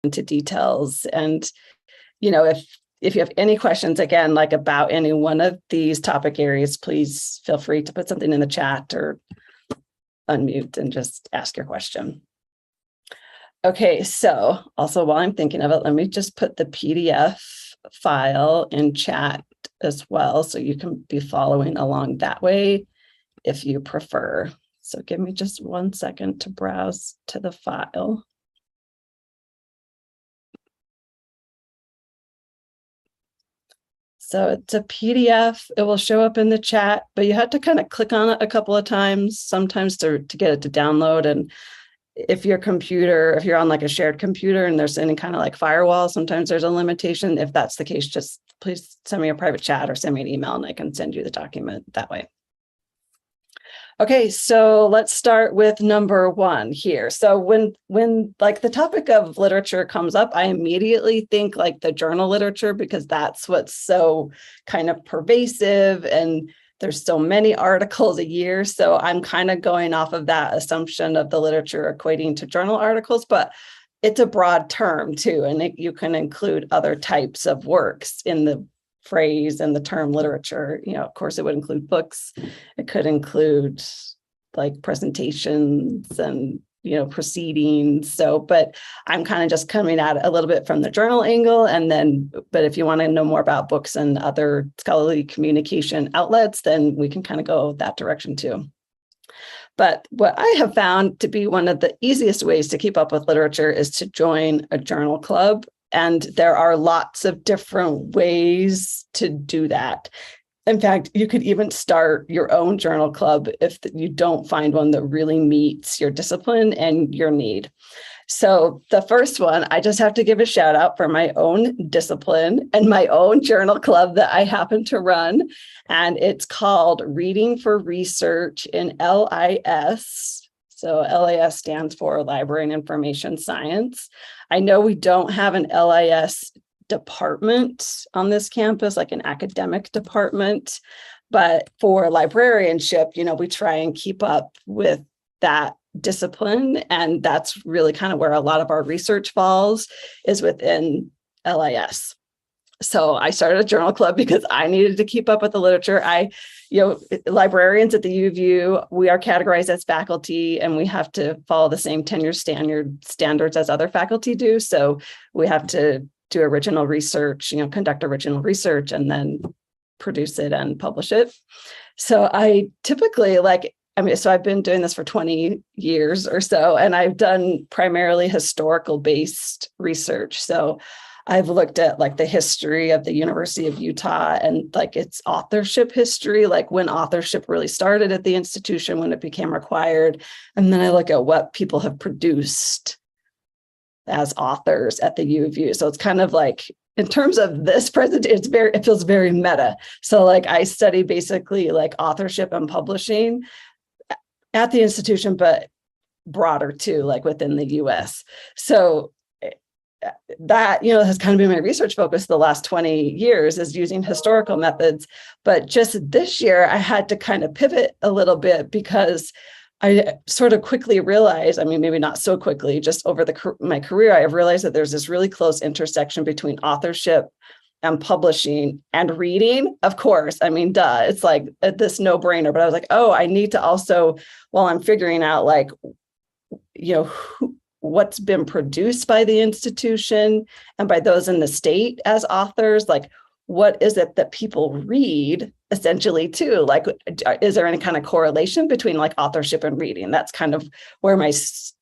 into details. And, you know, if you have any questions, again, like about any one of these topic areas, please feel free to put something in the chat or unmute and just ask your question. Okay, so also while I'm thinking of it, let me just put the PDF file in chat as well, so you can be following along that way if you prefer. So give me just 1 second to browse to the file. So it's a PDF. It will show up in the chat, but you have to kind of click on it a couple of times, sometimes to get it to download. And if you're on like a shared computer and there's any kind of like firewall, sometimes there's a limitation. If that's the case, just please send me a private chat or send me an email and I can send you the document that way. Okay, so let's start with number 1 here. So when like the topic of literature comes up, I immediately think like the journal literature, because that's what's so kind of pervasive and there's so many articles a year. So I'm kind of going off of that assumption of the literature equating to journal articles, but it's a broad term too. And you can include other types of works in the phrase and the term literature. You know, of course, it would include books. It could include like presentations and, you know, proceedings. So, but I'm kind of just coming at it a little bit from the journal angle. And then, but if you want to know more about books and other scholarly communication outlets, then we can kind of go that direction too. But what I have found to be one of the easiest ways to keep up with literature is to join a journal club. And there are lots of different ways to do that. In fact, you could even start your own journal club if you don't find one that really meets your discipline and your need. So the first one, I just have to give a shout out for my own discipline and my own journal club that I happen to run. And it's called Reading for Research in LIS. So LIS stands for Library and Information Science. I know we don't have an LIS department on this campus, like an academic department, but for librarianship, you know, we try and keep up with that discipline. And that's really kind of where a lot of our research falls, is within LIS. So I started a journal club because I needed to keep up with the literature. Librarians at the U of U, we are categorized as faculty and we have to follow the same tenure standards as other faculty do. So we have to do original research, conduct original research and then produce it and publish it. So I typically so I've been doing this for 20 years or so, and I've done primarily historical based research. So I've looked at the history of the University of Utah and its authorship history, when authorship really started at the institution, when it became required. And then I look at what people have produced as authors at the U of U. So it's kind of in terms of this presentation, it feels very meta. So I study basically authorship and publishing at the institution, but broader too, within the US. So that, has kind of been my research focus the last 20 years, is using historical methods. But just this year, I had to kind of pivot a little bit because I sort of quickly realized, maybe not so quickly, just over my career, I have realized that there's this really close intersection between authorship and publishing and reading. Of course, duh, it's this no-brainer. But I was I need to also, while I'm figuring out what's been produced by the institution and by those in the state as authors, what is it that people read essentially too? Is there any kind of correlation between authorship and reading? That's kind of where my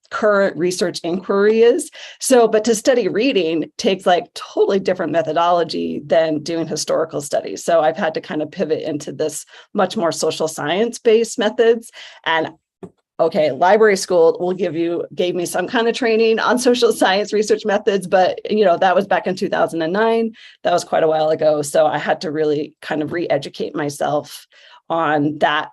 current research inquiry is. So, but to study reading takes totally different methodology than doing historical studies. So I've had to kind of pivot into this much more social science-based methods. And okay, library school gave me some kind of training on social science research methods, but that was back in 2009. That was quite a while ago. So I had to really kind of re-educate myself on that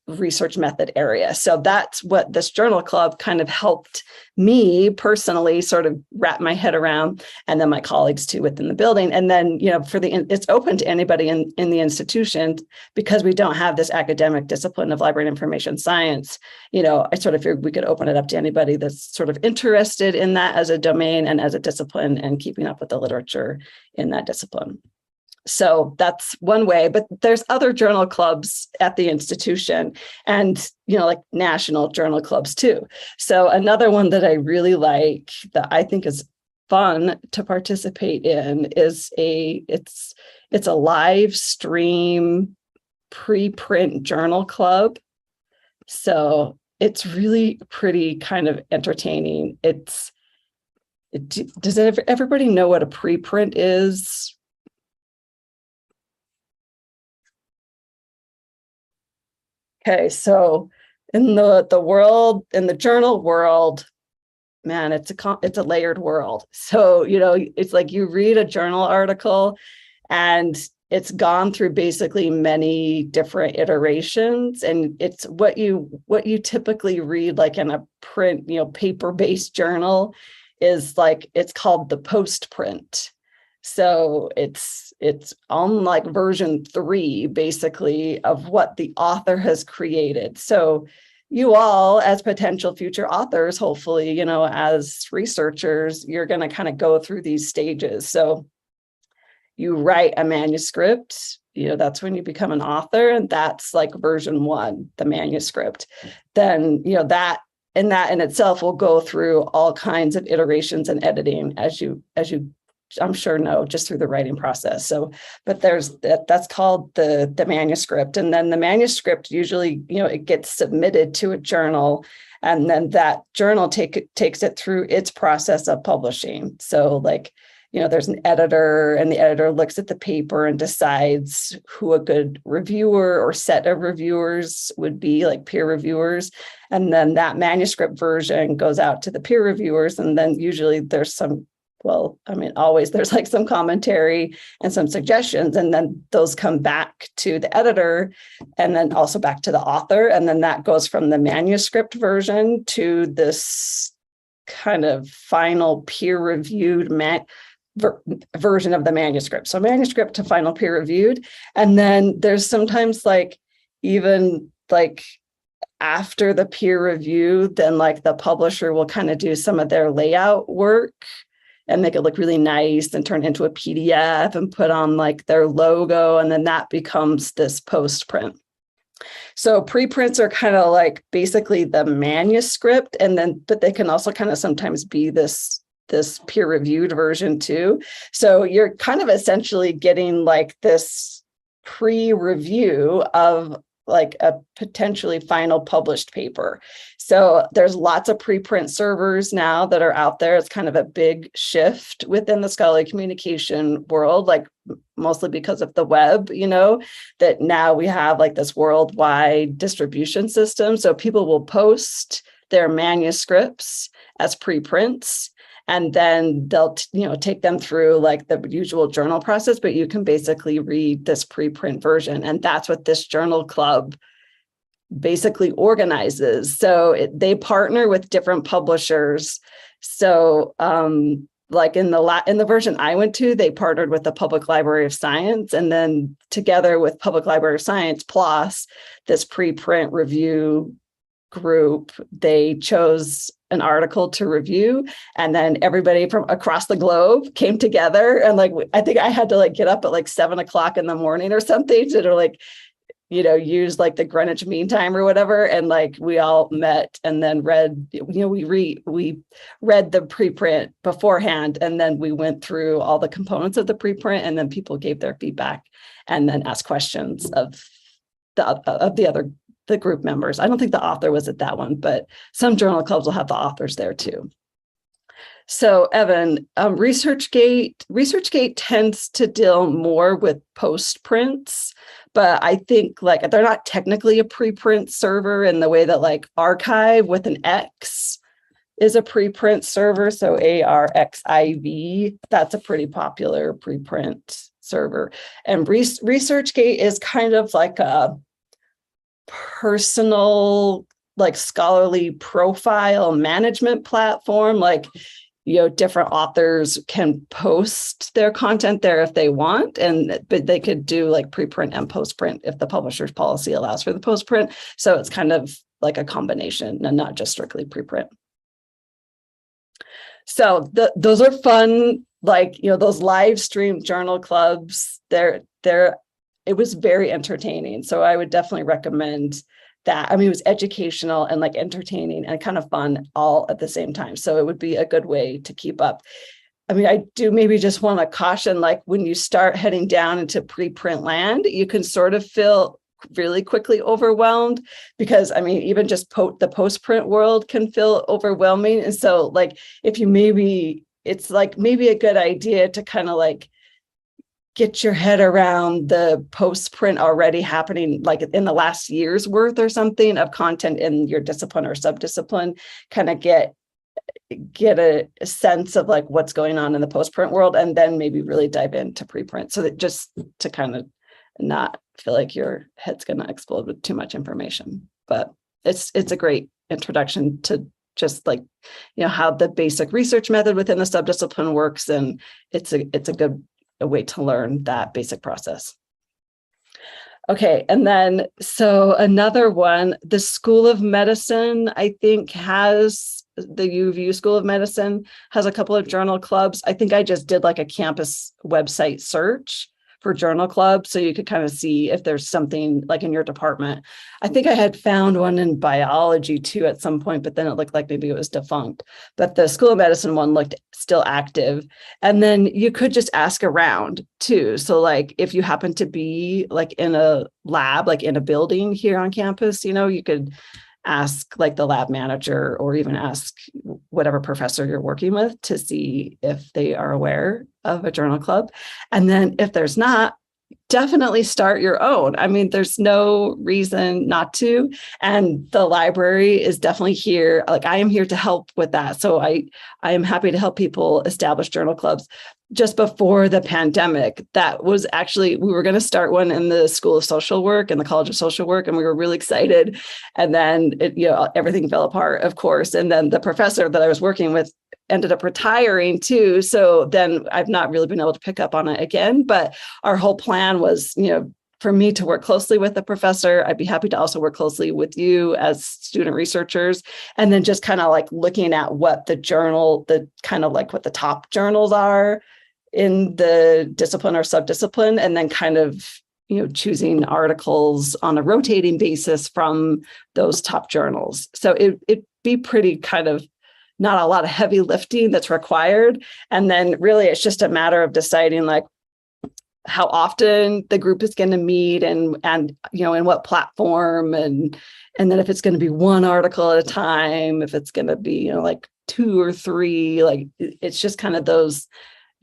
research method area. So that's what this journal club kind of helped me personally sort of wrap my head around, and then my colleagues too within the building. And then, it's open to anybody in the institution, because we don't have this academic discipline of library and information science. I sort of figured we could open it up to anybody that's sort of interested in that as a domain and as a discipline, and keeping up with the literature in that discipline. So that's one way, but there's other journal clubs at the institution, and, like national journal clubs too. So another one that I really like, that I think is fun to participate in, is it's a live stream preprint journal club. So it's really pretty kind of entertaining. Does everybody know what a preprint is? Okay, so in the journal world, man, it's a layered world. So, it's like you read a journal article and it's gone through basically many different iterations, and it's what you typically read like in a print, paper-based journal is like, it's called the postprint. So it's on like version 3, basically, of what the author has created. So you all, as potential future authors, hopefully, as researchers, you're going to kind of go through these stages. So you write a manuscript, that's when you become an author, and that's like version 1, the manuscript. Then, that in itself will go through all kinds of iterations and editing as you I'm sure know, just through the writing process. So, but that's called the manuscript. And then the manuscript usually, it gets submitted to a journal, and then that journal takes it through its process of publishing. So like, there's an editor, and the editor looks at the paper and decides who a good reviewer or set of reviewers would be, like peer reviewers. And then that manuscript version goes out to the peer reviewers. And then usually there's always there's like some commentary and some suggestions, and then those come back to the editor, and then also back to the author. And then that goes from the manuscript version to this kind of final peer-reviewed version of the manuscript. So manuscript to final peer-reviewed. And then there's sometimes like, even like after the peer review, then like the publisher will kind of do some of their layout work and make it look really nice and turn it into a PDF and put on like their logo. And then that becomes this post-print. So preprints are kind of like basically the manuscript, but they can also kind of sometimes be this peer-reviewed version too. So you're kind of essentially getting like this pre-review of like a potentially final published paper. So there's lots of preprint servers now that are out there. It's kind of a big shift within the scholarly communication world, like mostly because of the web, that now we have like this worldwide distribution system. So people will post their manuscripts as preprints, and then they'll, take them through like the usual journal process, but you can basically read this preprint version. And that's what this journal club basically organizes. So they partner with different publishers. So like in the version I went to, they partnered with the Public Library of Science, and then together with Public Library of Science plus this preprint review group, they chose an article to review, and then everybody from across the globe came together. And like, I think I had to like get up at like 7 o'clock in the morning or something to like, use like the Greenwich Mean Time or whatever. And like, we all met and then read, we read the preprint beforehand, and then we went through all the components of the preprint, and then people gave their feedback and then asked questions of the group members. I don't think the author was at that one, but some journal clubs will have the authors there too. So Evan, ResearchGate tends to deal more with postprints, but I think like they're not technically a preprint server in the way that like Archive with an X is a preprint server. So ARXIV, that's a pretty popular preprint server. And ResearchGate is kind of like personal, like scholarly profile management platform. Like, different authors can post their content there if they want, but they could do like preprint and postprint if the publisher's policy allows for the postprint. So it's kind of like a combination and not just strictly preprint. So those are fun, like, those live stream journal clubs, it was very entertaining. So I would definitely recommend that. I mean, it was educational and like entertaining and kind of fun all at the same time. So it would be a good way to keep up. I mean, I do maybe just want to caution, like when you start heading down into preprint land, you can sort of feel really quickly overwhelmed, because I mean, even just the post-print world can feel overwhelming. And so like, it's like maybe a good idea to kind of like get your head around the post-print already happening, like in the last year's worth or something of content in your discipline or subdiscipline, kind of get a sense of like what's going on in the post-print world, and then maybe really dive into preprint, so that just to kind of not feel like your head's going to explode with too much information. But it's a great introduction to just like, how the basic research method within the subdiscipline works. And it's a good way to learn that basic process. Okay, and then so another one, the School of Medicine, I think the UVU School of Medicine has a couple of journal clubs. I think I just did like a campus website search for journal clubs, so you could kind of see if there's something like in your department. I think I had found one in biology too at some point, but then it looked like maybe it was defunct. But the School of Medicine one looked still active. And then you could just ask around too. So like if you happen to be like in a lab, like in a building here on campus, you could ask like the lab manager, or even ask whatever professor you're working with to see if they are aware of a journal club. And then if there's not, definitely start your own. I mean, there's no reason not to. And the library is definitely here. Like I am here to help with that. So I am happy to help people establish journal clubs. Just before the pandemic, that was actually, we were going to start one in the School of Social Work and the College of Social Work, and we were really excited. And then everything fell apart, of course. And then the professor that I was working with ended up retiring too. So then I've not really been able to pick up on it again. But our whole plan was, for me to work closely with the professor. I'd be happy to also work closely with you as student researchers, and then just kind of like looking at what the top journals are in the discipline or subdiscipline, and then kind of, choosing articles on a rotating basis from those top journals. So it'd be pretty kind of not a lot of heavy lifting that's required. And then really it's just a matter of deciding like how often the group is going to meet and in what platform, and then if it's going to be one article at a time, if it's going to be like 2 or 3, like it's just kind of those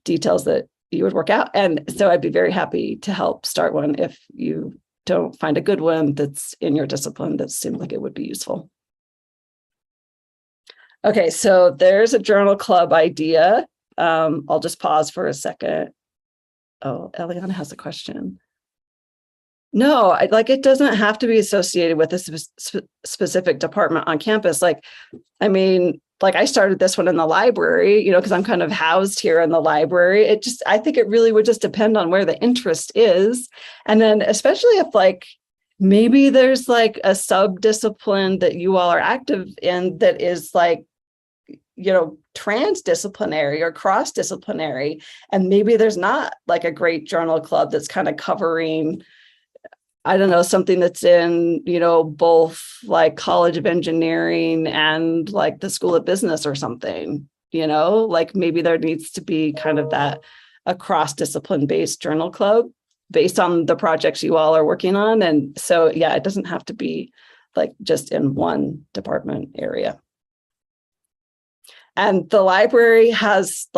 details that you would work out. And so I'd be very happy to help start one if you don't find a good one that's in your discipline that seems like it would be useful. Okay, so there's a journal club idea. I'll just pause for a second. Oh, Eliana has a question. No, it doesn't have to be associated with a specific department on campus. I started this one in the library, because I'm kind of housed here in the library. I think it really would just depend on where the interest is. And then especially if maybe there's a subdiscipline that you all are active in that is transdisciplinary or cross-disciplinary, and maybe there's not a great journal club that's kind of covering, I don't know, something that's in, both College of Engineering and the School of Business or something, maybe there needs to be kind of a cross-discipline based journal club based on the projects you all are working on. And so, yeah, it doesn't have to be just in one department area. And the library has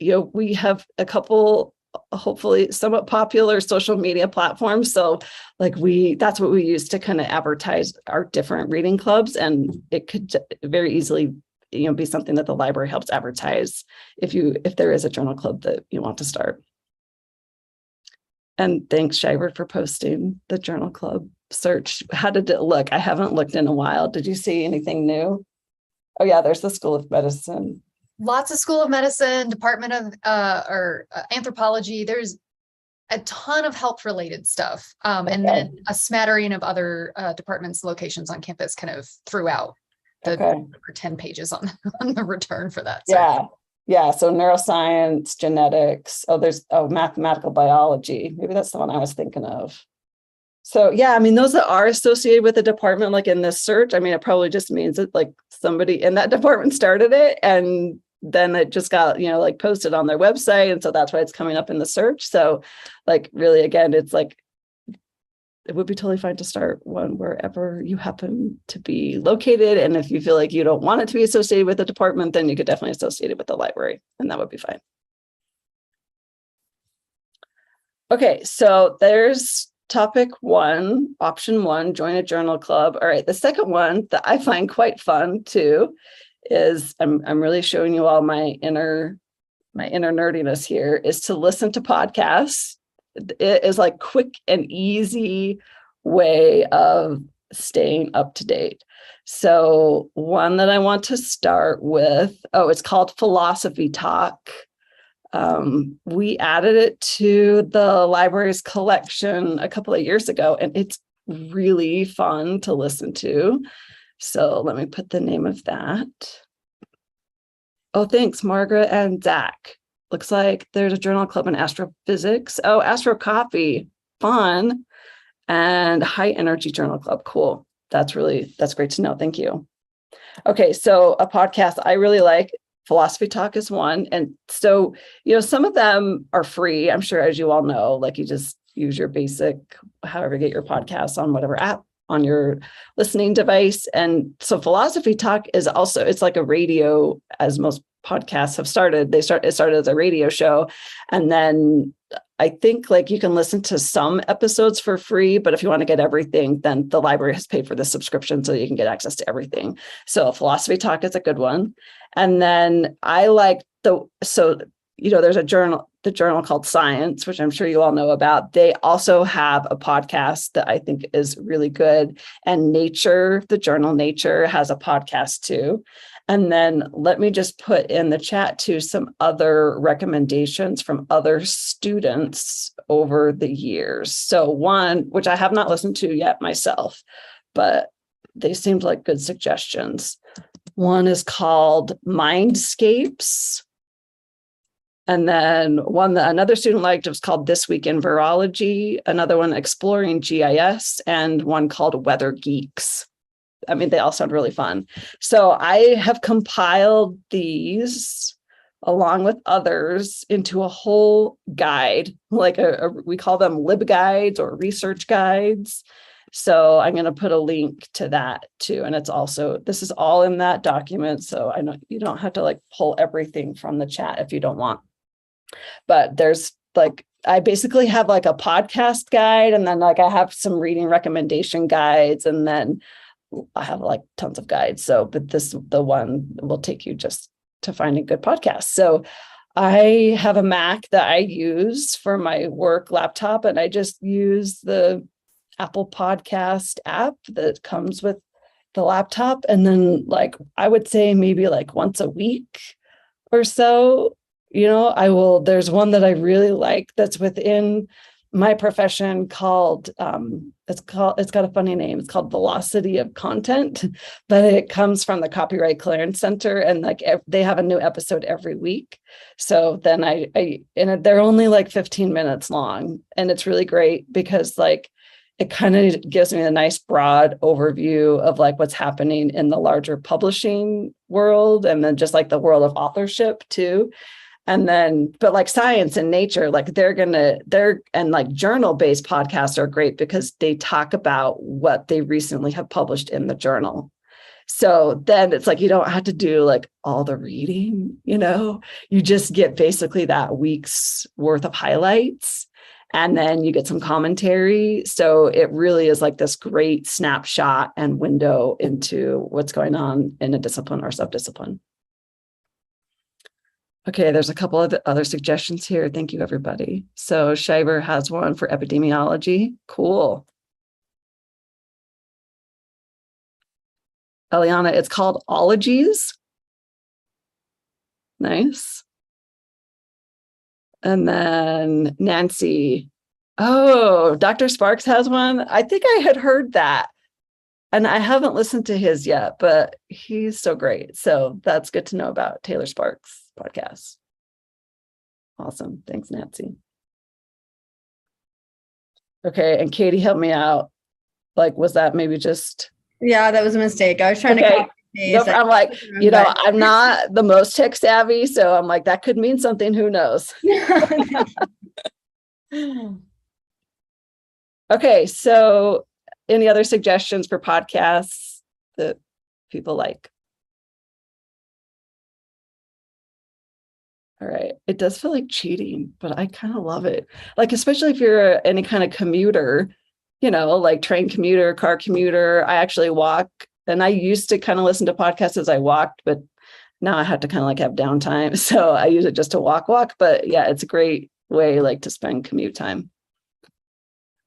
we have a couple, hopefully somewhat popular social media platforms. So that's what we use to kind of advertise our different reading clubs. And it could very easily, be something that the library helps advertise if there is a journal club that you want to start. And thanks, Shiver, for posting the journal club search? How did it look? I haven't looked in a while. Did you see anything new? Oh yeah, there's the School of Medicine. Lots of School of Medicine, Department of Anthropology. There's a ton of health related stuff. And then a smattering of other departments, locations on campus kind of throughout the 10 pages on the return for that. Yeah. Yeah. So neuroscience, genetics. There's mathematical biology. Maybe that's the one I was thinking of. So yeah, I mean, those that are associated with the department, like in this search, I mean, it probably just means that like somebody in that department started it and then it just got, like posted on their website. And so that's why it's coming up in the search. So like really, again, it's like, it would be totally fine to start one wherever you happen to be located. And if you feel like you don't want it to be associated with the department, then you could definitely associate it with the library and that would be fine. Okay, so there's topic 1, option 1, join a journal club. All right, the second one that I find quite fun too is I'm really showing you all my inner nerdiness here is to listen to podcasts. It is like quick and easy way of staying up to date. So one that I want to start with, it's called Philosophy Talk. We added it to the library's collection a couple of years ago, and it's really fun to listen to. So let me put the name of that. Oh, thanks, Margaret and Zach. Looks like there's a journal club in astrophysics. Oh, Astro Coffee, fun. And High Energy Journal Club, cool. That's great to know. Thank you. Okay, so a podcast I really like, Philosophy Talk is one. And so, some of them are free. I'm sure, as you all know, like you just use your basic, however you get your podcasts on whatever app on your listening device. And so Philosophy Talk is also, it's like a radio, as most podcasts have started. It started as a radio show. And then I think like you can listen to some episodes for free, but if you want to get everything, then the library has paid for the subscription so you can get access to everything. So Philosophy Talk is a good one. And then I like there's a journal, the journal called Science, which I'm sure you all know about. They also have a podcast that I think is really good. And Nature, the journal Nature, has a podcast too. And then let me just put in the chat too some other recommendations from other students over the years. So one, which I have not listened to yet myself, but they seemed like good suggestions. One is called Mindscapes. And then one that another student liked was called This Week in Virology, another one Exploring GIS, and one called Weather Geeks. I mean, they all sound really fun. So I have compiled these along with others into a whole guide, like we call them LibGuides or research guides. So I'm going to put a link to that too. And this is all in that document. So I know you don't have to like pull everything from the chat if you don't want. But there's like, I basically have like a podcast guide, and then like I have some reading recommendation guides, and then I have like tons of guides. So, but the one will take you just to finding good podcasts. So I have a Mac that I use for my work laptop, and I just use the Apple Podcast app that comes with the laptop. And then like, I would say maybe like once a week or so, there's one that I really like that's within my profession called, it's got a funny name. It's called Velocity of Content, but it comes from the Copyright Clearance Center, and like they have a new episode every week. So then they're only like 15 minutes long, and it's really great because like it kind of gives me a nice broad overview of like what's happening in the larger publishing world, and then just like the world of authorship too. And then, but like Science and Nature, like and like journal-based podcasts are great because they talk about what they recently have published in the journal. So then it's like, you don't have to do like all the reading, you just get basically that week's worth of highlights, and then you get some commentary. So it really is like this great snapshot and window into what's going on in a discipline or subdiscipline. Okay, there's a couple of other suggestions here. Thank you, everybody. So Shiver has one for epidemiology. Cool. Eliana, it's called Ologies. Nice. And then Nancy, oh, Dr. Sparks has one. I think I had heard that. And I haven't listened to his yet, but he's so great. So that's good to know about Taylor Sparks' podcast. Awesome. Thanks, Nancy. Okay. And Katie, help me out. Like, was that maybe just... Yeah, that was a mistake. I was trying to copy no, I'm like, I'm not the most tech savvy. So I'm like, that could mean something. Who knows? Okay. So any other suggestions for podcasts that people like? All right. It does feel like cheating, but I kind of love it. Like, especially if you're any kind of commuter, like train commuter, car commuter. I actually walk, and I used to kind of listen to podcasts as I walked, but now I have to kind of like have downtime. So I use it just to walk. But yeah, it's a great way like to spend commute time.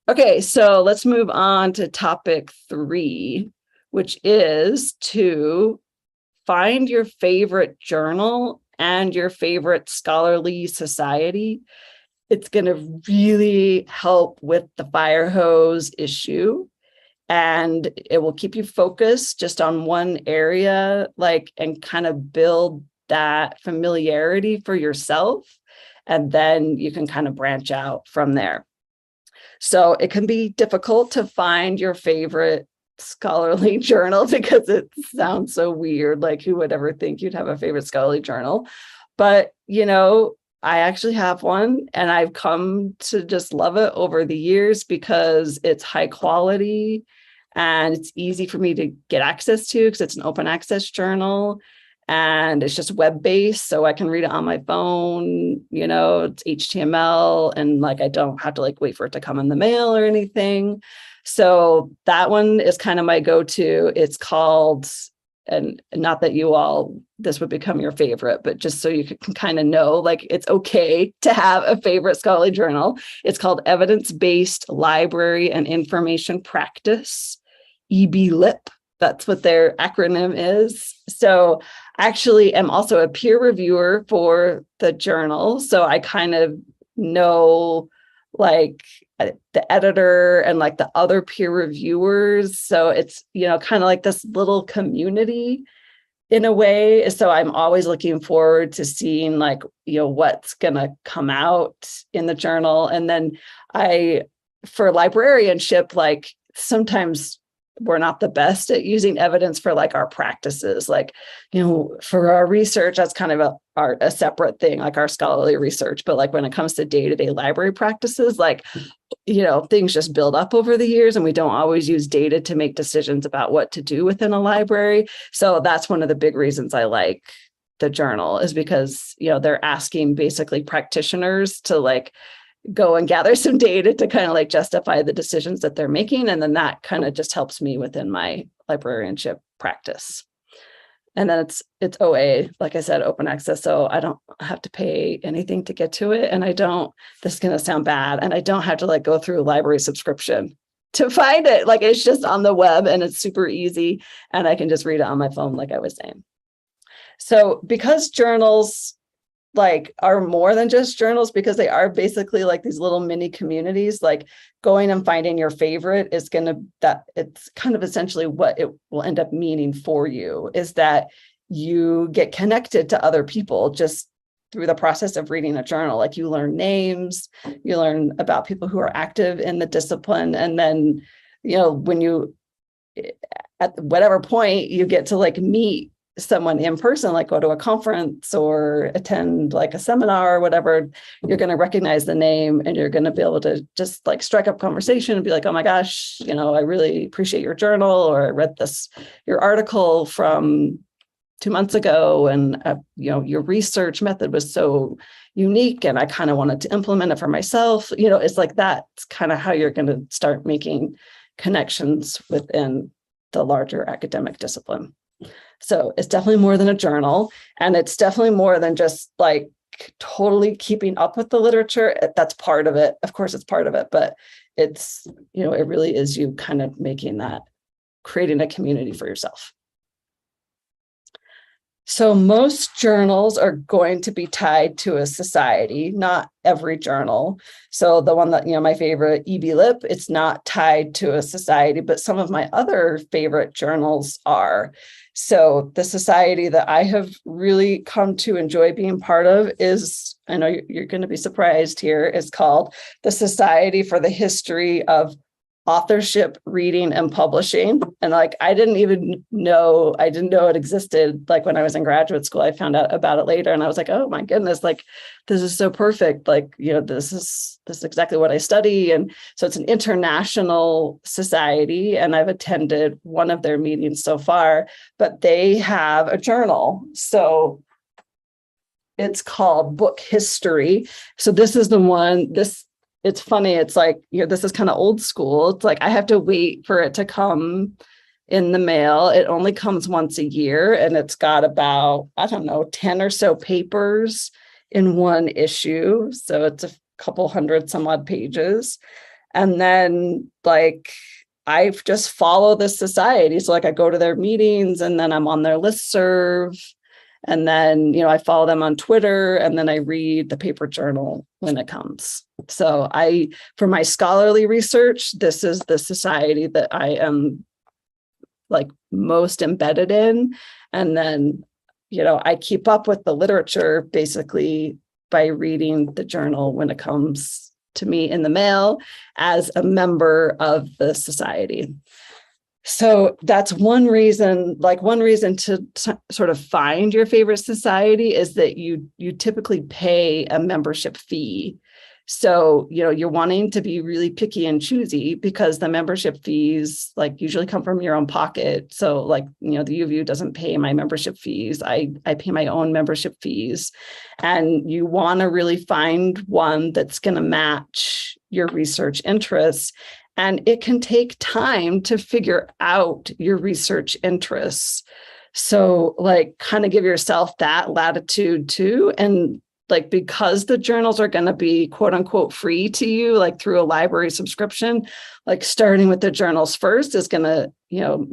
Okay, so let's move on to topic 3, which is to find your favorite journal and your favorite scholarly society. It's going to really help with the fire hose issue, and it will keep you focused just on one area, and kind of build that familiarity for yourself. And then you can kind of branch out from there. So it can be difficult to find your favorite scholarly journal because it sounds so weird. Like, who would ever think you'd have a favorite scholarly journal? But, I actually have one, and I've come to just love it over the years because it's high quality and it's easy for me to get access to because it's an open access journal. And it's just web-based, so I can read it on my phone. It's HTML, and I don't have to wait for it to come in the mail or anything. So that one is kind of my go-to. It's called, and not that this would become your favorite, but just so you can kind of know, it's okay to have a favorite scholarly journal. It's called Evidence-Based Library and Information Practice, EBLIP. That's what their acronym is. So I actually am also a peer reviewer for the journal. So I kind of know the editor and the other peer reviewers. So it's, kind of like this little community in a way. So I'm always looking forward to seeing what's going to come out in the journal. And then for librarianship, sometimes we're not the best at using evidence for our practices. For our research, that's kind of a separate thing, our scholarly research. But when it comes to day-to-day library practices, things just build up over the years, and we don't always use data to make decisions about what to do within a library. So that's one of the big reasons I like the journal, is because, they're asking basically practitioners to go and gather some data to kind of justify the decisions that they're making. And then that kind of just helps me within my librarianship practice. And then it's OA, like I said, open access. So I don't have to pay anything to get to it. And this is going to sound bad, and I don't have to go through a library subscription to find it. It's just on the web, and it's super easy, and I can just read it on my phone, like I was saying. So because journals are more than just journals, because they are basically these little mini communities, going and finding your favorite is it's kind of essentially what it will end up meaning for you, is that you get connected to other people just through the process of reading a journal. You learn names, you learn about people who are active in the discipline. And then, when you, at whatever point you get to meet someone in person, go to a conference or attend a seminar or whatever, you're going to recognize the name, and you're going to be able to just strike up conversation and be oh my gosh, I really appreciate your journal, or I read your article from 2 months ago, and your research method was so unique, and I kind of wanted to implement it for myself. It's that's kind of how you're going to start making connections within the larger academic discipline. So it's definitely more than a journal, and it's definitely more than just totally keeping up with the literature. That's part of it. Of course, it's part of it, but it's, it really is you kind of creating a community for yourself. So most journals are going to be tied to a society, not every journal. So the one that, my favorite, EB Lip, it's not tied to a society, but some of my other favorite journals are. So the society that I have really come to enjoy being part of is, I know you're going to be surprised here, is called the Society for the History of Authorship, Reading, and Publishing. And like, I didn't know it existed. Like when I was in graduate school, I found out about it later and I was like, oh my goodness, like this is so perfect. Like, this is exactly what I study. And so it's an international society and I've attended one of their meetings so far, but they have a journal. So it's called Book History. So this is the one, it's funny. It's like, this is kind of old school. It's like I have to wait for it to come in the mail. It only comes once a year and it's got about, 10 or so papers in one issue. So it's a couple hundred some odd pages. And then like, I just follow this society. So like I go to their meetings and then I'm on their listserv. And then, I follow them on Twitter and then I read the paper journal when it comes. So for my scholarly research, this is the society that I am like most embedded in. And then, I keep up with the literature basically by reading the journal when it comes to me in the mail as a member of the society. So that's one reason to sort of find your favorite society is that you typically pay a membership fee. So, you're wanting to be really picky and choosy because the membership fees like usually come from your own pocket. So like, the U of U doesn't pay my membership fees. I pay my own membership fees. And you want to really find one that's going to match your research interests. And it can take time to figure out your research interests. So like kind of give yourself that latitude too. And like, because the journals are going to be quote unquote free to you, like through a library subscription, like starting with the journals first is going to,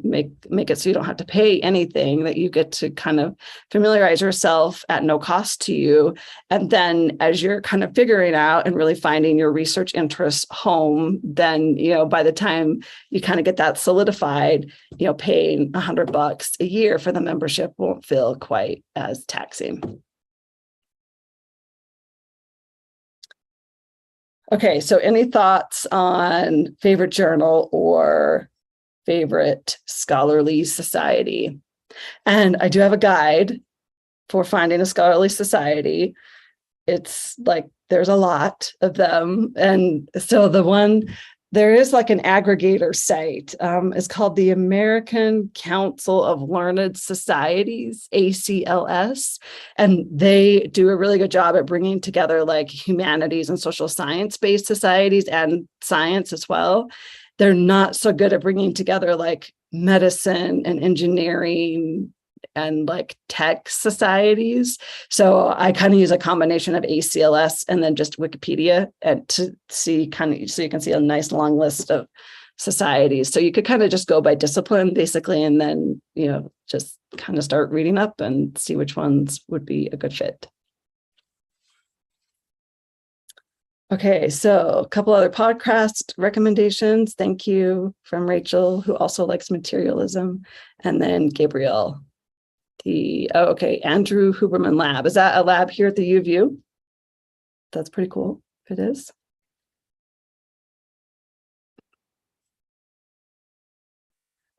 make it so you don't have to pay anything, that you get to kind of familiarize yourself at no cost to you. And then as you're kind of figuring out and really finding your research interests home, then, by the time you kind of get that solidified, paying $100 a year for the membership won't feel quite as taxing. Okay, so any thoughts on favorite journal or favorite scholarly society? And I do have a guide for finding a scholarly society. It's like there's a lot of them. And so there is like an aggregator site. It's called the American Council of Learned Societies, ACLS. And they do a really good job at bringing together like humanities and social science-based societies and science as well. They're not so good at bringing together like medicine and engineering and like tech societies. So I kind of use a combination of ACLS and then just Wikipedia and to see so you can see a nice long list of societies. So you could kind of just go by discipline basically, and then, just kind of start reading up and see which ones would be a good fit. Okay, so a couple other podcast recommendations. Thank you from Rachel, who also likes materialism, and then Gabriel. Andrew Huberman Lab. Is that a lab here at the U of U? That's pretty cool if it is.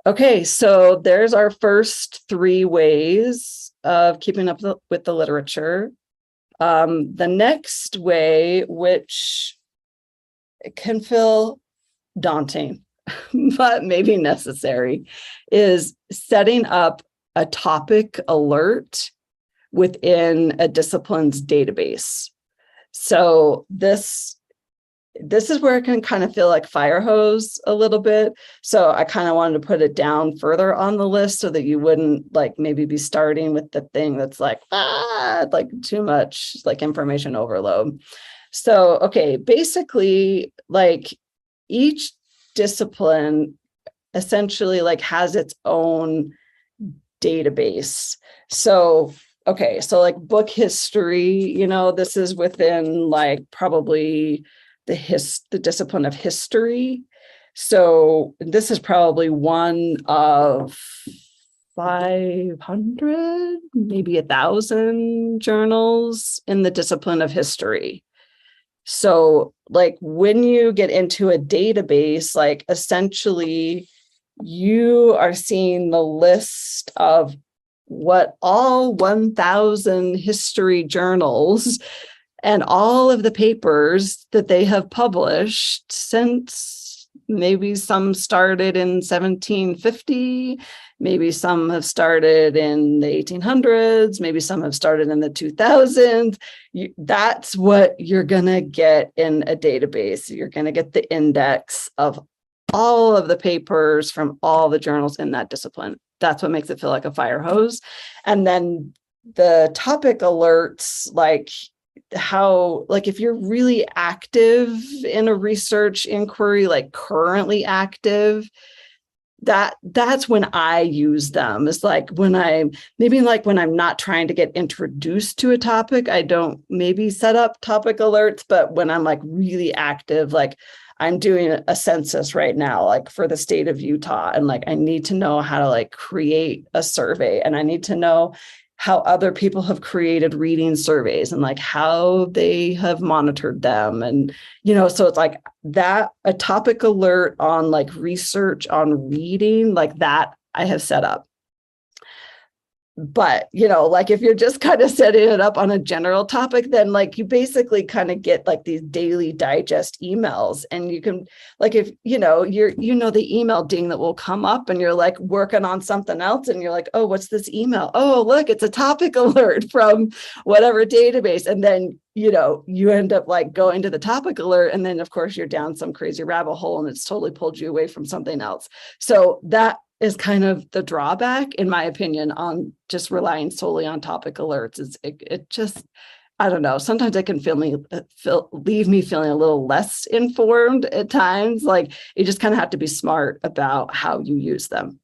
Okay, so there's our first 3 ways of keeping up with the literature. The next way, which can feel daunting, but maybe necessary, is setting up a topic alert within a discipline's database. So this is where it can kind of feel like fire hose a little bit. So I kind of wanted to put it down further on the list so that you wouldn't like maybe be starting with the thing that's like too much like information overload. So, okay, basically like each discipline essentially like has its own database. So, okay, so like book history, this is within like probably the discipline of history. So this is probably one of 500, maybe 1,000 journals in the discipline of history. So like when you get into a database, like essentially you are seeing the list of what all 1,000 history journals and all of the papers that they have published since, maybe some started in 1750, maybe some have started in the 1800s, maybe some have started in the 2000s. That's what you're going to get in a database. You're going to get the index of all of the papers from all the journals in that discipline. That's what makes it feel like a fire hose. And then the topic alerts, like if you're really active in a research inquiry, like currently active, that's when I use them. It's like when I'm not trying to get introduced to a topic, I don't maybe set up topic alerts, but when I'm like really active, like I'm doing a census right now, like for the state of Utah, and like I need to know how to like create a survey, and I need to know how other people have created reading surveys and like how they have monitored them. And, so it's like that, a topic alert on like research on reading, like that I have set up. But, like if you're just kind of setting it up on a general topic, then like you basically kind of get like these daily digest emails, and you can like, if, the email ding that will come up and you're like working on something else and you're like, oh, what's this email? Oh, look, it's a topic alert from whatever database. And then, you end up like going to the topic alert. And then of course you're down some crazy rabbit hole and it's totally pulled you away from something else. So that is kind of the drawback, in my opinion, on just relying solely on topic alerts. It just, I don't know, sometimes it can leave me feeling a little less informed at times. Like you just kind of have to be smart about how you use them.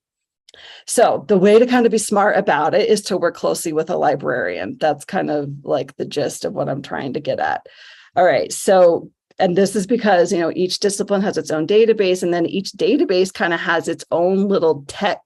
So the way to kind of be smart about it is to work closely with a librarian. That's kind of like the gist of what I'm trying to get at. All right, so and this is because, each discipline has its own database, and then each database kind of has its own little tech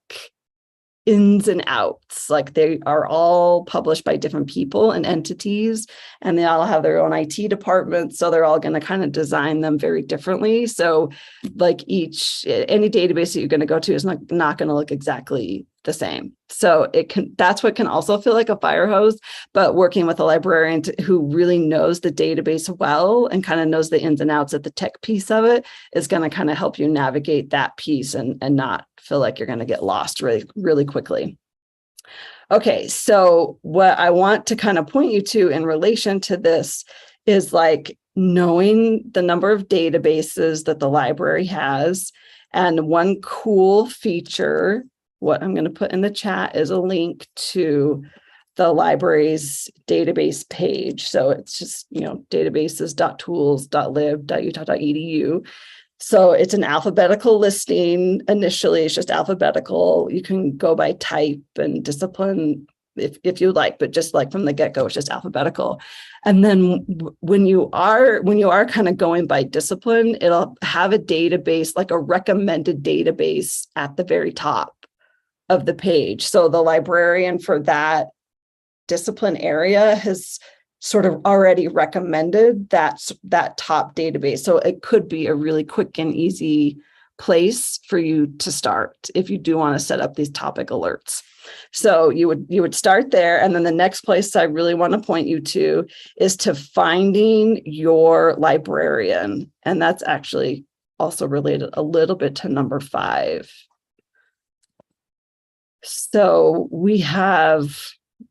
ins and outs. Like they are all published by different people and entities, and they all have their own IT departments. So they're all going to kind of design them very differently. So like any database that you're going to go to is not going to look exactly the same. So that's what can also feel like a fire hose, but working with a librarian who really knows the database well and kind of knows the ins and outs of the tech piece of it is going to kind of help you navigate that piece and not feel like you're going to get lost really, really quickly. Okay, so what I want to kind of point you to in relation to this is like knowing the number of databases that the library has. And one cool feature, what I'm going to put in the chat, is a link to the library's database page. So it's just, databases.tools.lib.utah.edu. So it's an alphabetical listing. Initially, it's just alphabetical. You can go by type and discipline if you like, but just like from the get-go, it's just alphabetical. And then when you are kind of going by discipline, it'll have a database, like a recommended database at the very top of the page. So the librarian for that discipline area has sort of already recommended that top database. So it could be a really quick and easy place for you to start if you do want to set up these topic alerts. So you would start there. And then the next place I really want to point you to is to finding your librarian. And that's actually also related a little bit to number 5. So we have,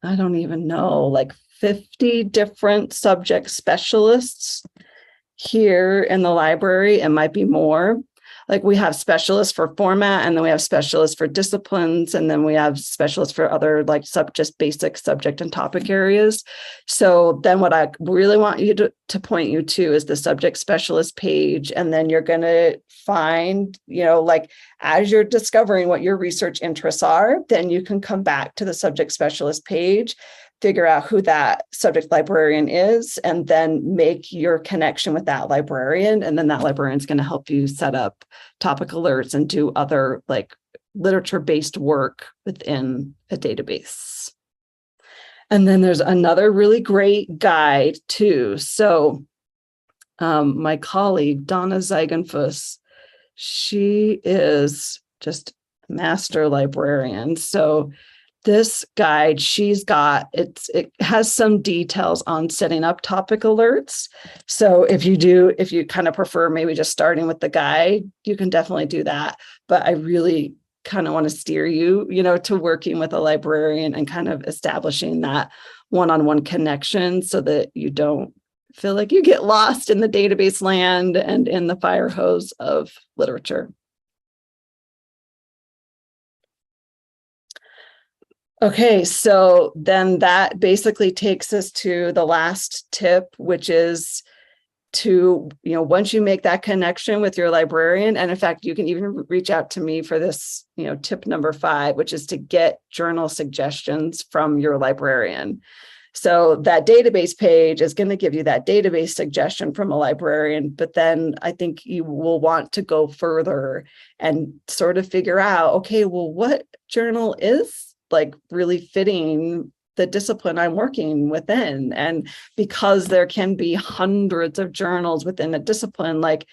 I don't even know, like 50 different subject specialists here in the library. It might be more. like we have specialists for format, and then we have specialists for disciplines, and then we have specialists for other like just basic subject and topic areas. So then what I really want you to point you to is the subject specialist page. And then you're going to find, like as you're discovering what your research interests are, then you can come back to the subject specialist page, figure out who that subject librarian is, and then make your connection with that librarian. And then that librarian is going to help you set up topic alerts and do other like literature-based work within a database. And then there's another really great guide too. So my colleague, Donna Zeigenfuss, she is just master librarian. So this guide she's got, it has some details on setting up topic alerts. So if you kind of prefer maybe just starting with the guide, you can definitely do that. But I really kind of want to steer you, to working with a librarian and kind of establishing that one-on-one connection so that you don't feel like you get lost in the database land and in the fire hose of literature. Okay, so then that basically takes us to the last tip, which is to, once you make that connection with your librarian, and in fact, you can even reach out to me for this, tip number 5, which is to get journal suggestions from your librarian. So that database page is going to give you that database suggestion from a librarian, but then I think you will want to go further and sort of figure out, okay, well, what journal is like really fitting the discipline I'm working within? And because there can be hundreds of journals within a discipline, like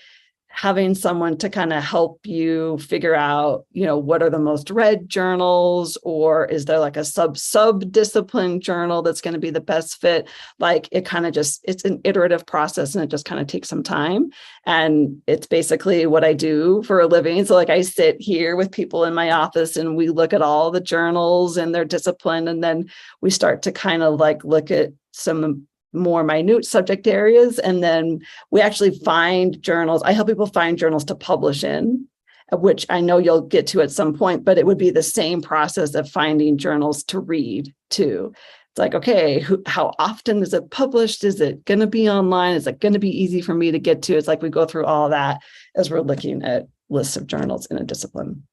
having someone to kind of help you figure out, what are the most read journals, or is there like a sub-discipline journal that's going to be the best fit? Like it kind of it's an iterative process, and it just kind of takes some time. And it's basically what I do for a living. So like I sit here with people in my office and we look at all the journals and their discipline. And then we start to kind of like look at some more minute subject areas. And then we actually find journals. I help people find journals to publish in, which I know you'll get to at some point, but it would be the same process of finding journals to read too. It's like, okay, how often is it published? Is it going to be online? Is it going to be easy for me to get to? It's like we go through all that as we're looking at lists of journals in a discipline.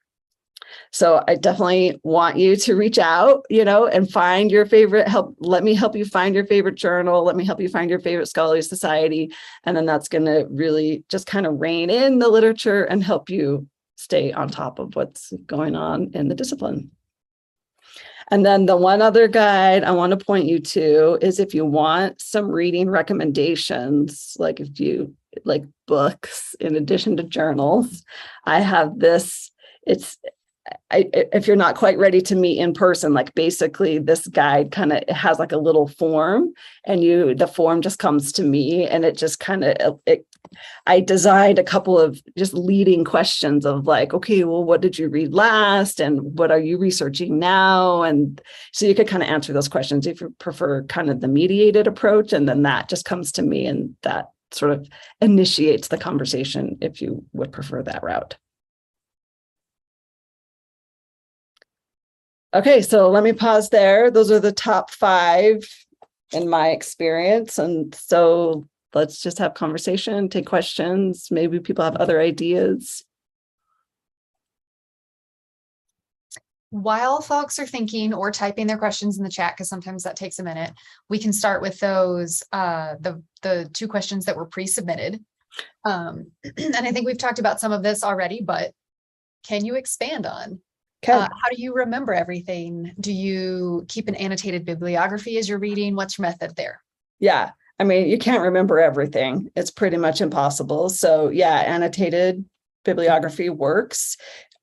So I definitely want you to reach out, and find your favorite let me help you find your favorite journal. Let me help you find your favorite scholarly society. And then that's going to really just kind of rein in the literature and help you stay on top of what's going on in the discipline. And then the one other guide I want to point you to is if you want some reading recommendations, like if you like books in addition to journals, I have this. If you're not quite ready to meet in person, like basically this guide kind of has like a little form, and the form just comes to me, and it just kind of, I designed a couple of just leading questions of like, okay, well, what did you read last? And what are you researching now? And so you could kind of answer those questions if you prefer kind of the mediated approach. And then that just comes to me, and that sort of initiates the conversation if you would prefer that route. Okay, so let me pause there. Those are the top 5 in my experience. And so let's just have conversation, take questions. Maybe people have other ideas. While folks are thinking or typing their questions in the chat, because sometimes that takes a minute, we can start with those, the 2 questions that were pre-submitted. And I think we've talked about some of this already, but can you expand on? How do you remember everything? Do you keep an annotated bibliography as you're reading? What's your method there? Yeah, I mean, you can't remember everything. It's pretty much impossible. So yeah, annotated bibliography works.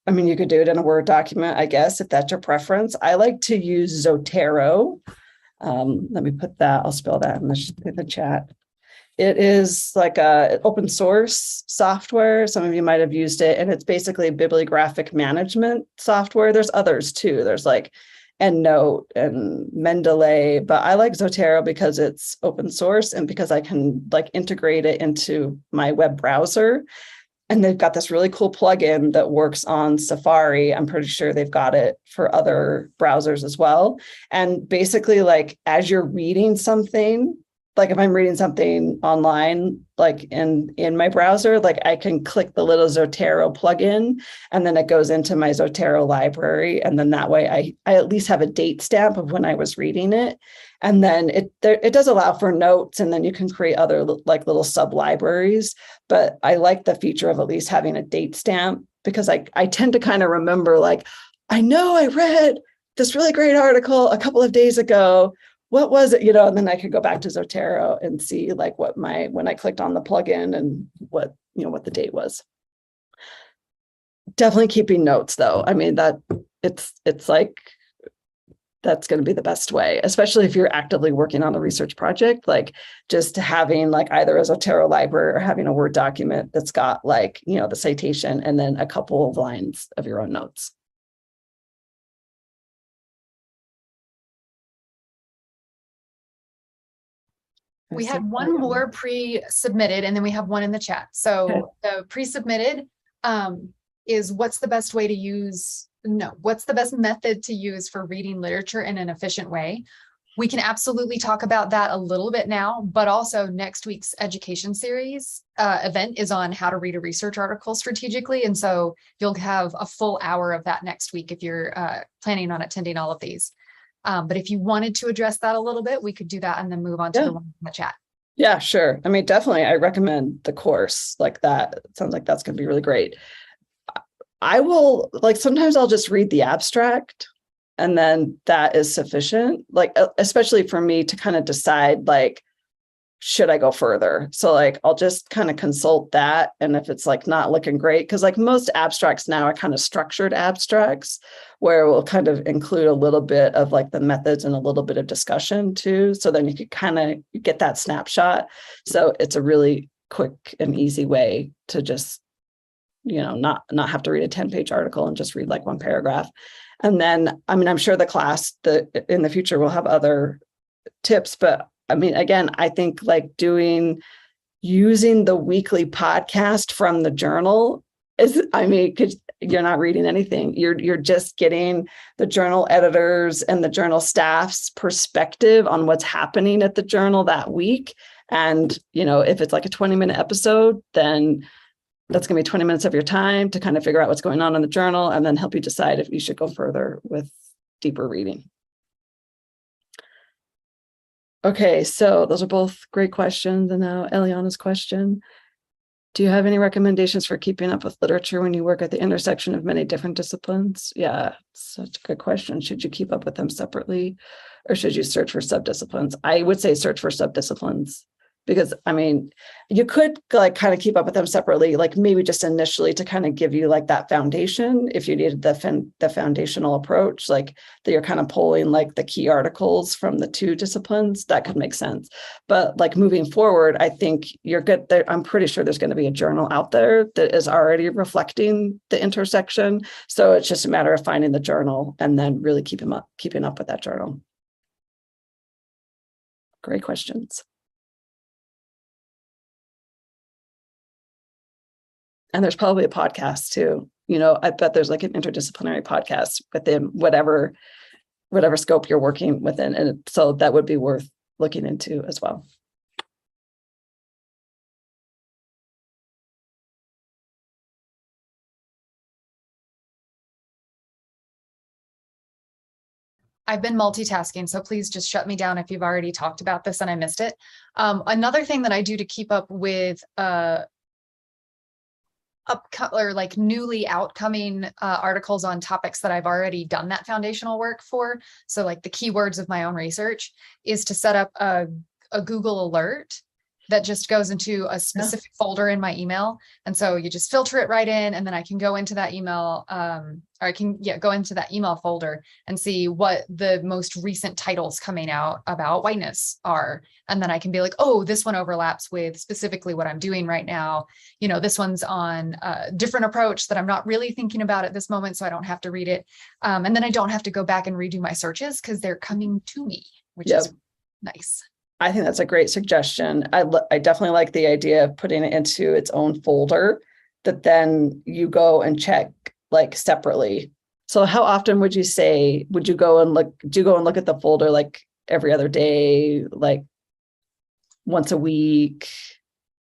I mean, you could do it in a Word document, I guess, if that's your preference. I like to use Zotero. Let me put that, I'll spell that in the chat. It is like a open source software. Some of you might have used it, and it's basically bibliographic management software. There's others too. There's like EndNote and Mendeley, but I like Zotero because it's open source and because I can like integrate it into my web browser. And they've got this really cool plugin that works on Safari. I'm pretty sure they've got it for other browsers as well. And basically, like, as you're reading something, like if I'm reading something online, like in my browser, like I can click the little Zotero plugin, and then it goes into my Zotero library. And then that way I at least have a date stamp of when I was reading it. And then it does allow for notes, and then you can create other like little sub libraries. But I like the feature of at least having a date stamp, because I tend to kind of remember, like, I know I read this really great article a couple of days ago. What was it? And then I could go back to Zotero and see like when I clicked on the plugin and what the date was. Definitely keeping notes though. I mean, that it's like, that's going to be the best way, especially if you're actively working on a research project, like just having like either a Zotero library or having a Word document that's got like, the citation and then a couple of lines of your own notes. We had one more pre-submitted, and then we have one in the chat. So the pre-submitted is what's the best method to use for reading literature in an efficient way? We can absolutely talk about that a little bit now, but also next week's education series event is on how to read a research article strategically. And so you'll have a full hour of that next week if you're planning on attending all of these. But if you wanted to address that a little bit, we could do that and then move on to the one in the chat. Yeah, sure. I mean, definitely, I recommend the course like that. It sounds like that's going to be really great. I will, like, sometimes I'll just read the abstract and then that is sufficient, like, especially for me to kind of decide, like, should I go further? So like, I'll just kind of consult that. And if it's like not looking great, because like most abstracts now are kind of structured abstracts where we'll kind of include a little bit of like the methods and a little bit of discussion too. So then you could kind of get that snapshot. So it's a really quick and easy way to just, not have to read a 10-page article and just read like one paragraph. And then, I mean, I'm sure the class that in the future will have other tips, but I mean, again, I think like using the weekly podcast from the journal is, I mean, because you're not reading anything. You're just getting the journal editors and the journal staff's perspective on what's happening at the journal that week. And, if it's like a 20-minute episode, then that's going to be 20 minutes of your time to kind of figure out what's going on in the journal and then help you decide if you should go further with deeper reading. Okay, so those are both great questions. And now Eliana's question. Do you have any recommendations for keeping up with literature when you work at the intersection of many different disciplines? Yeah, such a good question. Should you keep up with them separately or should you search for subdisciplines? I would say search for subdisciplines. Because I mean, you could like kind of keep up with them separately, like maybe just initially to kind of give you like that foundation. If you needed the foundational approach, like that you're kind of pulling like the key articles from the two disciplines, that could make sense. But like moving forward, I think you're good there. I'm pretty sure there's going to be a journal out there that is already reflecting the intersection. So it's just a matter of finding the journal and then really keeping up with that journal. Great questions. And there's probably a podcast too. I bet there's like an interdisciplinary podcast within whatever scope you're working within. And so that would be worth looking into as well. I've been multitasking, so please just shut me down if you've already talked about this and I missed it. Another thing that I do to keep up with like newly outcoming articles on topics that I've already done that foundational work for. So like the keywords of my own research is to set up a Google alert that just goes into a specific folder in my email. And so you just filter it right in, and then I can go into that email, or I can go into that email folder and see what the most recent titles coming out about whiteness are. And then I can be like, oh, this one overlaps with specifically what I'm doing right now. This one's on a different approach that I'm not really thinking about at this moment, so I don't have to read it. And then I don't have to go back and redo my searches because they're coming to me, which is nice. I think that's a great suggestion. I definitely like the idea of putting it into its own folder that then you go and check like separately. So how often would you say, do you go and look at the folder like every other day, like once a week?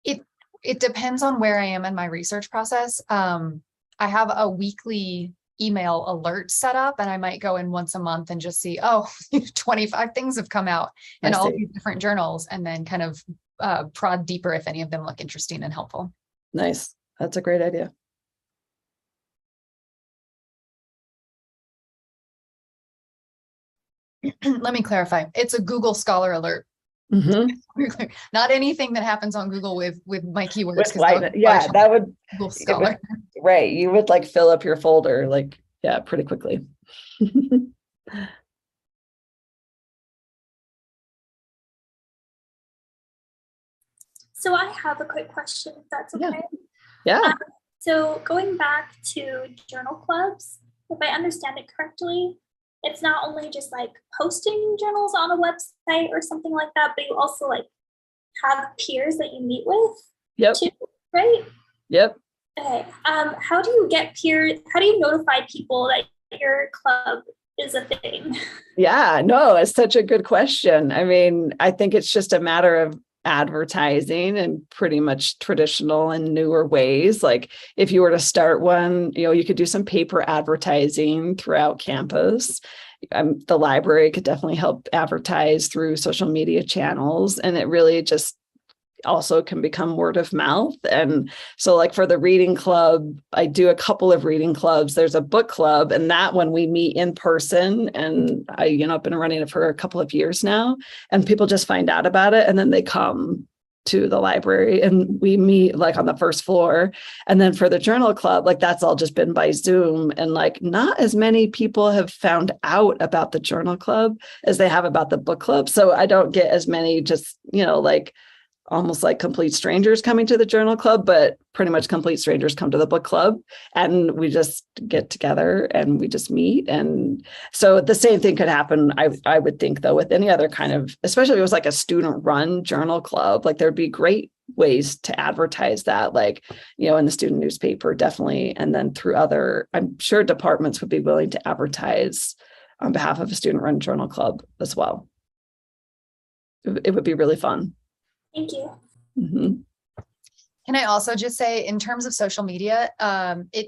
It depends on where I am in my research process. I have a weekly email alert set up, and I might go in once a month and just see, oh, 25 things have come out in all these different journals, and then kind of prod deeper if any of them look interesting and helpful. Nice. That's a great idea. Let me clarify. It's a Google Scholar alert. Mm-hmm. Not anything that happens on Google with my keywords. Yeah, that would Google Scholar. Right. You would like fill up your folder like, yeah, pretty quickly. So I have a quick question, if that's okay. Yeah. So going back to journal clubs, if I understand it correctly, it's not only just like posting journals on a website or something like that, but you also like have peers that you meet with. Yep. Too, right? Yep. Okay. How do you get peers? How do you notify people that your club is a thing? Yeah, no, it's such a good question. I mean, I think it's just a matter of advertising in pretty much traditional and newer ways. Like if you were to start one, you could do some paper advertising throughout campus. The library could definitely help advertise through social media channels, and it really just also can become word of mouth. And so like for the reading club, I do a couple of reading clubs. There's a book club, and that one we meet in person. And I've been running it for a couple of years now, and people just find out about it. And then they come to the library and we meet like on the first floor. And then for the journal club, like that's all just been by Zoom. And like not as many people have found out about the journal club as they have about the book club. So I don't get as many just, like almost like complete strangers coming to the journal club, but pretty much complete strangers come to the book club, and we just get together and we just meet. And so the same thing could happen, I would think, though, with any other kind of, especially if it was like a student run journal club, like there'd be great ways to advertise that, like, in the student newspaper, definitely. And then through I'm sure departments would be willing to advertise on behalf of a student run journal club as well. It would be really fun. Thank you. Mm-hmm. Can I also just say, in terms of social media,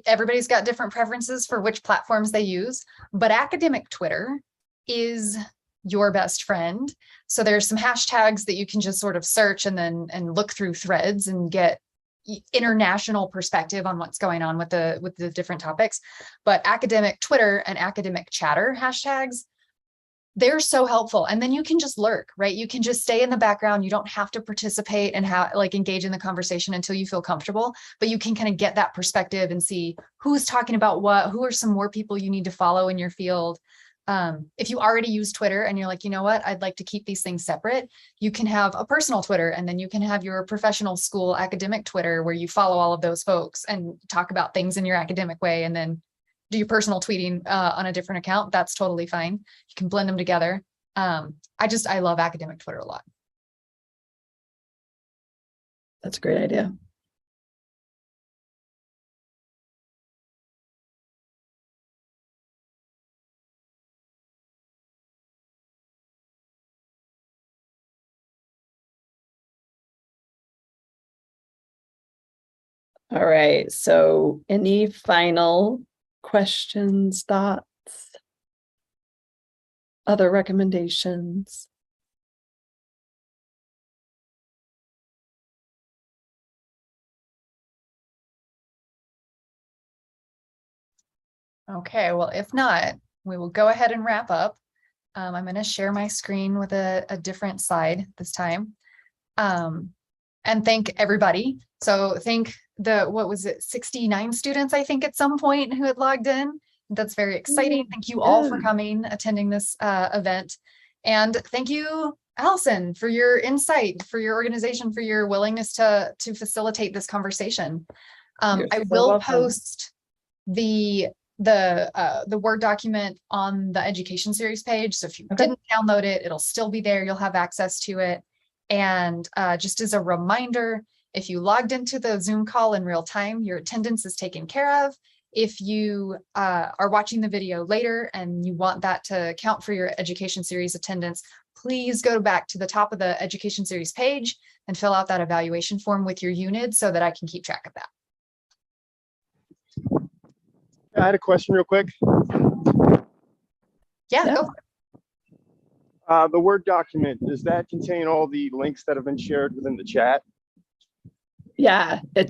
everybody's got different preferences for which platforms they use, but academic Twitter is your best friend. So there's some hashtags that you can just sort of search and look through threads and get international perspective on what's going on with the different topics. But academic Twitter and academic chatter hashtags, they're so helpful. And then you can just lurk, right? You can just stay in the background. You don't have to participate and engage in the conversation until you feel comfortable, but you can kind of get that perspective and see who's talking about what, who are some more people you need to follow in your field. If you already use Twitter and you're like, you know what, I'd like to keep these things separate, you can have a personal Twitter, and then you can have your professional school academic Twitter where you follow all of those folks and talk about things in your academic way, and then do your personal tweeting on a different account. That's totally fine. You can blend them together. I love academic Twitter a lot. That's a great idea. All right. So any final questions, thoughts, other recommendations? Okay, well, if not, we will go ahead and wrap up. I'm going to share my screen with a different slide this time. And thank everybody. So thank 69 students, I think, at some point who had logged in. That's very exciting. Thank you all for coming, attending this event. And thank you, Allison, for your insight, for your organization, for your willingness to facilitate this conversation. I will post the Word document on the education series page. So if you didn't download it, it'll still be there. You'll have access to it. And just as a reminder, If you logged into the Zoom call in real time, your attendance is taken care of. If you are watching the video later and you want that to count for your education series attendance, please go back to the top of the education series page and fill out that evaluation form with your unit so that I can keep track of that. I had a question real quick. Yeah, Yeah. go for it. The Word document, does that contain all the links that have been shared within the chat? Yeah, it